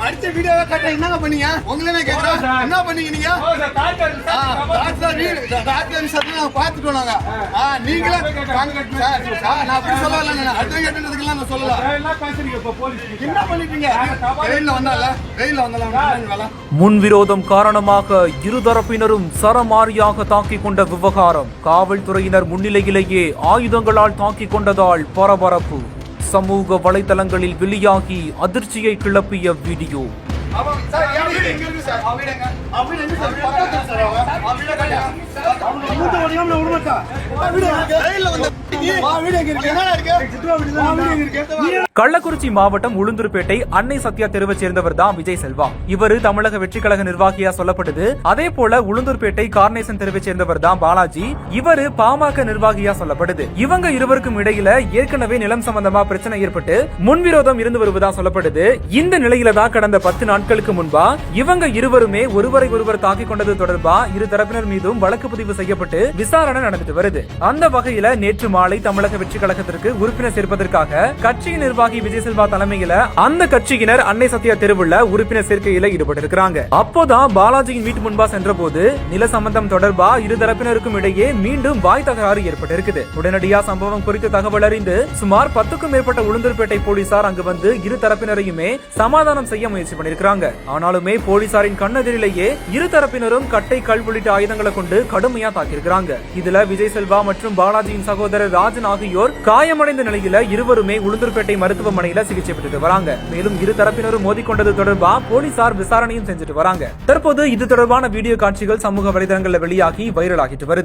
அடிச்ச வீடியோவை கட்ட என்ன பண்ணீங்க? உங்களே கேக்குறோம், என்ன பண்ணீங்க நீங்க? பாத்துட்டோம் நாங்க. நீங்களே நான் அப்படி சொல்லல, அடுத்த கேட்டதுக்கெல்லாம் நான் சொல்லல. என்ன பண்ணிட்டீங்க? ரயில்ல வந்தால முன்விரோதம் காரணமாக இருதரப்பினரும் சரமாரியாக தாக்கிக் கொண்ட விவகாரம். காவல்துறையினர் முன்னிலையிலேயே ஆயுதங்களால் தாக்கிக் கொண்டதால் பரபரப்பு. சமூக வலைதளங்களில் வெளியாகி அதிர்ச்சியை கிளப்பிய வீடியோ. கள்ளக்குறிச்சி மாவட்டம் உளுந்தூர்பேட்டை அன்னை சத்யா தெருவை சேர்ந்தவர் தான் விஜய் செல்வா. இவரு தமிழக வெற்றி கழக நிர்வாகியா சொல்லப்படுது. அதே போல உளுந்தூர்பேட்டை கார்னேசன் தெருவை சேர்ந்தவர் தான் பாலாஜி. இவரு பாமக நிர்வாகியா சொல்லப்படுது. இவங்க இருவருக்கும் இடையில ஏற்கனவே நிலம் சம்பந்தமா பிரச்சனை ஏற்பட்டு முன்விரோதம் இருந்து வருவதா சொல்லப்படுது. இந்த நிலையில தான் கடந்த 10 நாட்களுக்கு முன்பா இவங்க இருவருமே ஒருவரை ஒருவர் தாக்கிக் கொண்டது தொடர்பா இரு தரப்பினர் மீதும் வழக்கு பதிவு செய்யப்பட்டு விசாரணை நடந்துட்டு வருது. அந்த வகையில நேற்று மாலை தமிழக வெற்றி கழகத்திற்கு உறுப்பினர் சேர்ப்பதற்காக கட்சியின் நிர்வாகி விஜய் செல்வா தலைமையில அந்த கட்சியினர் அன்னை சத்யா தெருவுள்ள உறுப்பினர் சேர்க்கையில ஈடுபட்டிருக்கிறாங்க. அப்போதான் பாலாஜியின் வீட்டு முன்பா சென்ற போது நில சம்பந்தம் தொடர்பா இரு தரப்பினருக்கும் இடையே மீண்டும் வாய் தகராறு ஏற்பட்டிருக்குது. உடனடியா சம்பவம் குறித்து தகவல் அறிந்து சுமார் 10க்கும் மேற்பட்ட உளுந்தூர்பேட்டை போலீசார் அங்கு வந்து இரு தரப்பினரையுமே சமாதானம் செய்ய முயற்சி பண்ணிருக்காங்க. ஆனாலுமே போலீசாரின் கண்ணெதிரிலேயே இரு தரப்பினரும் கட்டை, கல் உள்ளிட்ட ஆயுதங்களை கொண்டு கடுமையா தாக்கியிருக்கிறாங்க. இதுல விஜய் செல்வா மற்றும் பாலாஜியின் சகோதரர் ராஜன் ஆகியோர் காயமடைந்த நிலையில இருவருமே உளுந்தூர்பேட்டை மருத்துவமனையில சிகிச்சை பெற்றுட்டு வராங்க. மேலும் இரு தரப்பினரும் மோதிக்கொண்டது தொடர்பா போலீசார் விசாரணையும் செஞ்சுட்டு வராங்க. தற்போது இது தொடர்பான வீடியோ காட்சிகள் சமூக வலைதளங்களில் வெளியாகி வைரல் ஆகிட்டு வருது.